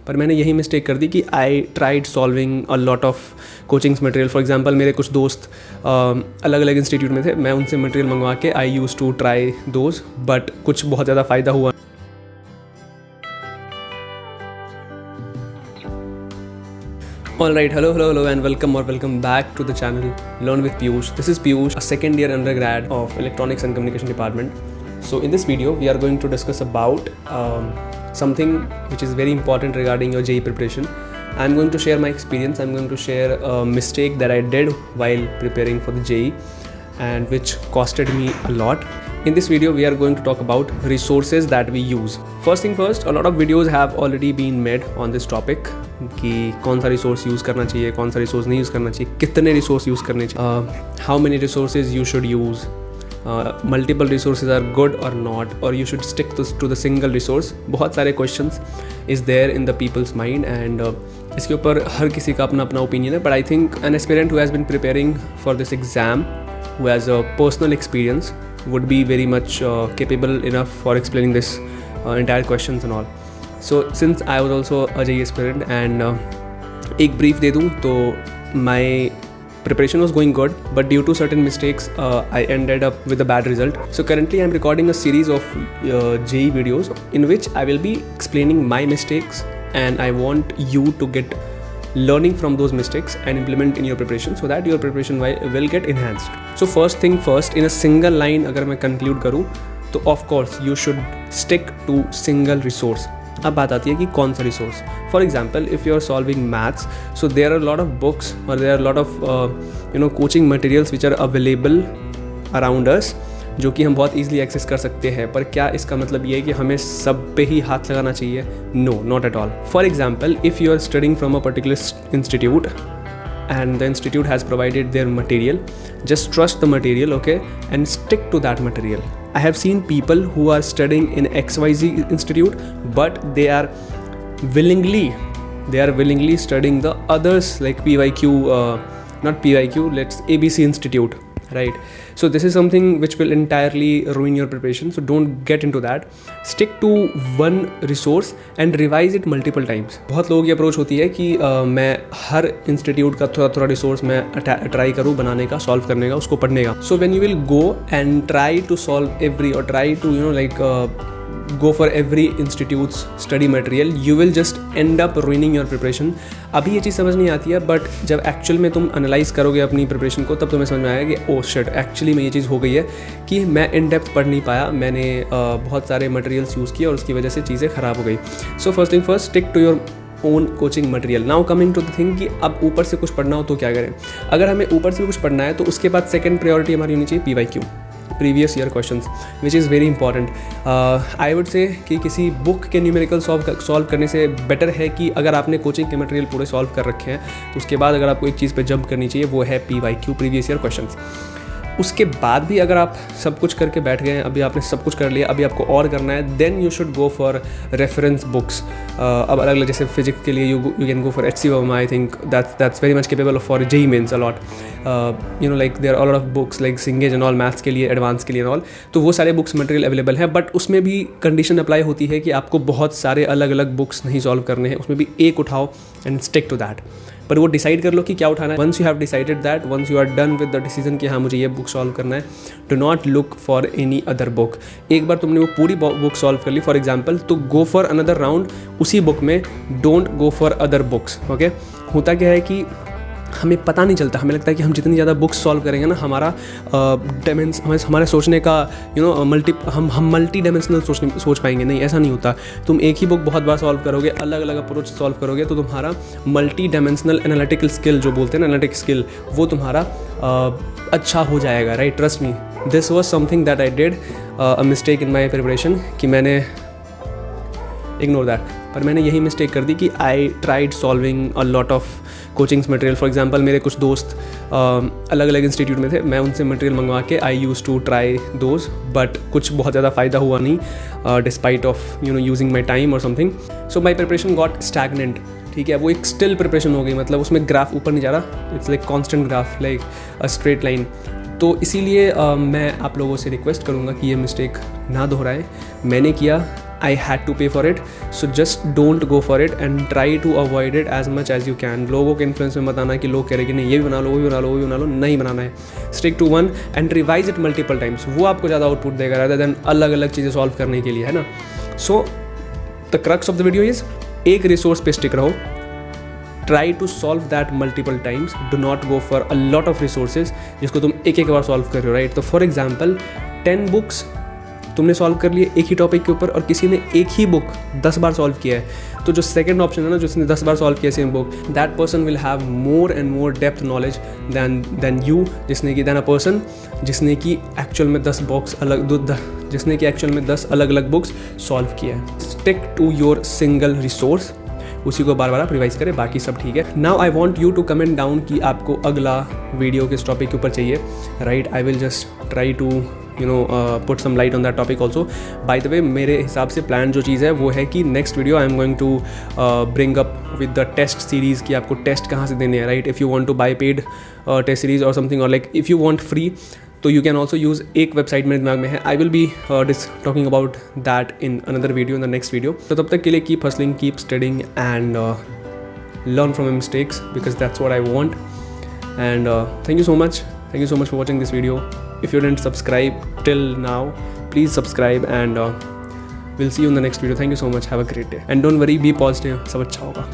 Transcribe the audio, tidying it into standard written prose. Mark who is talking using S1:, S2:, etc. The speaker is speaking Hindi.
S1: पर मैंने यही मिस्टेक कर दी कि I tried solving a lot of coachings material. For example मेरे कुछ दोस्त अलग अलग इंस्टीट्यूट में थे, मैं उनसे मटेरियल मंगवा के I use to try those, but कुछ बहुत ज़्यादा फ़ायदा हुआ। Alright, hello and welcome back to the channel Learn with Piyush. This is Piyush, a second year undergrad of Electronics and Communication Department. So in this video we are going to discuss about something which is very important regarding your JEE preparation. I'm going to share my experience. I'm going to share a mistake that I did while preparing for the JEE and which costed me a lot. In this video we are going to talk about resources that we use. First thing first, a lot of videos have already been made on this topic कि कौन सा रिसोर्स यूज़ करना चाहिए, कौन सा रिसोर्स नहीं यूज़ करना चाहिए, कितने रिसोर्स यूज़ करने चाहिए, how many resources you should use, multiple resources are good और नॉट, और you should stick to the single resource. बहुत सारे questions is there in the people's mind and इसके ऊपर हर किसी का अपना अपना ओपिनियन है. But I think an aspirant who has been preparing for this exam, who has a personal experience, would be very much capable enough for explaining this entire questions and all. So since I was also a JEE aspirant and एक brief दे दूँ तो my preparation was going good, but due to certain mistakes I ended up with a bad result. So currently I'm recording a series of JEE videos in which I will be explaining my mistakes and I want you to get learning from those mistakes and implement in your preparation so that your preparation will get enhanced. So first thing first, in a single line अगर मैं conclude करूँ तो of course you should stick to single resource. अब बात आती है कि कौन सा resource. For example, if you are solving maths, so there are a lot of books or there are a lot of coaching materials which are available around us जो कि हम बहुत ईजिली एक्सेस कर सकते हैं. पर क्या इसका मतलब ये है कि हमें सब पे ही हाथ लगाना चाहिए? No, not at all. For example, if you are studying from a particular institute and the institute has provided their material, just trust the material, okay, and stick to that material. I have seen people who are studying in XYZ institute but they are willingly studying the others like PYQ, not PYQ, let's ABC institute, right? So this is something which will entirely ruin your preparation, so don't get into that. Stick to one resource and revise it multiple times. बहुत लोगों की अप्रोच होती है कि मैं हर इंस्टीट्यूट का थोड़ा रिसोर्स मैं ट्राई करूँ बनाने का, सॉल्व करने का, उसको पढ़ने का. So when you will go and try to solve every or try to go for every institute's study material, you will just end up ruining your preparation. अभी ये चीज़ समझ नहीं आती है, बट जब एक्चुअल में तुम एनालाइज करोगे अपनी प्रिपरेशन को तब तुम्हें समझ में आएगा कि ओह शिट, एक्चुअली में ये चीज़ हो गई है कि मैं इन डेप्थ पढ़ नहीं पाया, मैंने बहुत सारे मटेरियल्स यूज़ किए और उसकी वजह से चीज़ें ख़राब हो गई. So first thing first, stick to your own coaching material. Now coming to the thing कि अब ऊपर से कुछ पढ़ना हो तो क्या करें. अगर हमें ऊपर से कुछ पढ़ना है तो उसके बाद सेकेंड प्रायोरिटी हमारी होनी चाहिए PYQ, previous year questions, which is very important. I would say कि किसी बुक के न्यूमेरिकल सॉल्व करने से बेटर है कि अगर आपने कोचिंग के मटेरियल पूरे सॉल्व कर रखे हैं तो उसके बाद अगर आपको एक चीज़ पे जंप करनी चाहिए वो है PYQ, प्रीवियस ईयर क्वेश्चंस. उसके बाद भी अगर आप सब कुछ करके बैठ गए हैं, अभी आपने सब कुछ कर लिया, अभी आपको और करना है, then you should go for reference books. अब अलग अलग जैसे फिजिक्स के लिए you can go for HC Verma. I think that's very much capable for JEE mains a lot. Like there are lot of books like Cengage and all, maths के लिए, एडवांस के लिए एंड ऑल. तो वो सारे बुक्स मटेरियल अवेलेबल है, बट उसमें भी कंडीशन अप्लाई होती है कि आपको बहुत सारे अलग अलग बुक्स नहीं सॉल्व करने हैं, उसमें भी एक उठाओ एंड स्टिक टू दैट. पर वो डिसाइड कर लो कि क्या उठाना है. Once you have decided that, once you are done with the decision कि हाँ मुझे ये बुक सॉल्व करना है, do not look for any other book. एक बार तुमने वो पूरी बुक सॉल्व कर ली फॉर एग्जाम्पल, तो गो फॉर अनदर राउंड उसी बुक में, don't go for other books. Okay, होता क्या है कि हमें पता नहीं चलता, हमें लगता है कि हम जितनी ज़्यादा बुक्स सॉल्व करेंगे ना, हमारा हमारे सोचने का हम मल्टी डायमेंशनल सोच पाएंगे. नहीं, ऐसा नहीं होता. तुम एक ही बुक बहुत बार सॉल्व करोगे, अलग अलग अप्रोच सॉल्व करोगे, तो तुम्हारा मल्टी डायमेंशनल एनालिटिकल स्किल जो बोलते हैं ना, एनालिटिक स्किल, वो तुम्हारा अच्छा हो जाएगा. Right, trust me, this was something that I did a mistake in my preparation कि मैंने इग्नोर दैट. पर मैंने यही मिस्टेक कर दी कि I tried solving a lot of coachings material. For example, मेरे कुछ दोस्त अलग अलग इंस्टीट्यूट में थे, मैं उनसे मटेरियल मंगवा के I use to try those, but कुछ बहुत ज़्यादा फ़ायदा हुआ नहीं, despite of using my time और something. So my preparation got stagnant. ठीक है, वो एक स्टिल प्रिपरेशन हो गई, मतलब उसमें ग्राफ ऊपर नहीं जा रहा, it's like constant graph, like a straight line. तो इसीलिए मैं आप लोगों से रिक्वेस्ट करूँगा कि ये मिस्टेक ना दोहराएं. मैंने किया, I had to pay for it. So just don't go for it and try to avoid it as much as you can. लोगों के इन्फ्लुएंस में मत आना कि लोग कह रहे कि नहीं ये भी बना लो, वो भी बना लो, वो भी बना लो, नहीं बनाना है. Stick to one and revise it multiple times. वो आपको ज़्यादा आउटपुट देगा rather than अलग अलग चीज़ें सॉल्व करने के लिए, है ना. So the crux of the video is एक रिसोर्स पे स्टिक रहो. Try to solve that multiple times. Do not go for a lot of resources जिसको तुम एक एक बार सॉल्व कर रहे हो, राइट. तो फॉर एग्जाम्पल 10 बुक्स तुमने सॉल्व कर लिए एक ही टॉपिक के ऊपर और किसी ने एक ही बुक 10 बार सॉल्व किया है, तो जो सेकंड ऑप्शन है ना, जिसने 10 बार सॉल्व किया same book, that person will have more and more depth knowledge than you, than a person जिसने कि एक्चुअल में 10 बॉक्स जिसने कि एक्चुअल में 10 अलग अलग बुक्स सॉल्व किया है. Stick to your single resource, उसी को बार बार आप रिवाइज करें, बाकी सब ठीक है. Now I want you to comment down कि आपको अगला वीडियो किस टॉपिक के ऊपर चाहिए, right. I will just try to put some light on that topic also. By the way मेरे हिसाब से प्लान जो चीज़ है वो है कि next video I am going to bring up with the test series कि आपको टेस्ट कहाँ से देने हैं, right. If you want to buy paid test series और समथिंग, और like if you want free, तो यू कैन ऑल्सो यूज़. एक वेबसाइट मेरे दिमाग में है, I will be talking about that in another video in the next video. तो तब तक के लिए keep hustling, keep studying and learn from my mistakes because that's what I want. And thank you so much for watching this video. If you didn't subscribe till now, please subscribe and we'll see you in the next video. Thank you so much. Have a great day and don't worry, be positive. सब अच्छा होगा.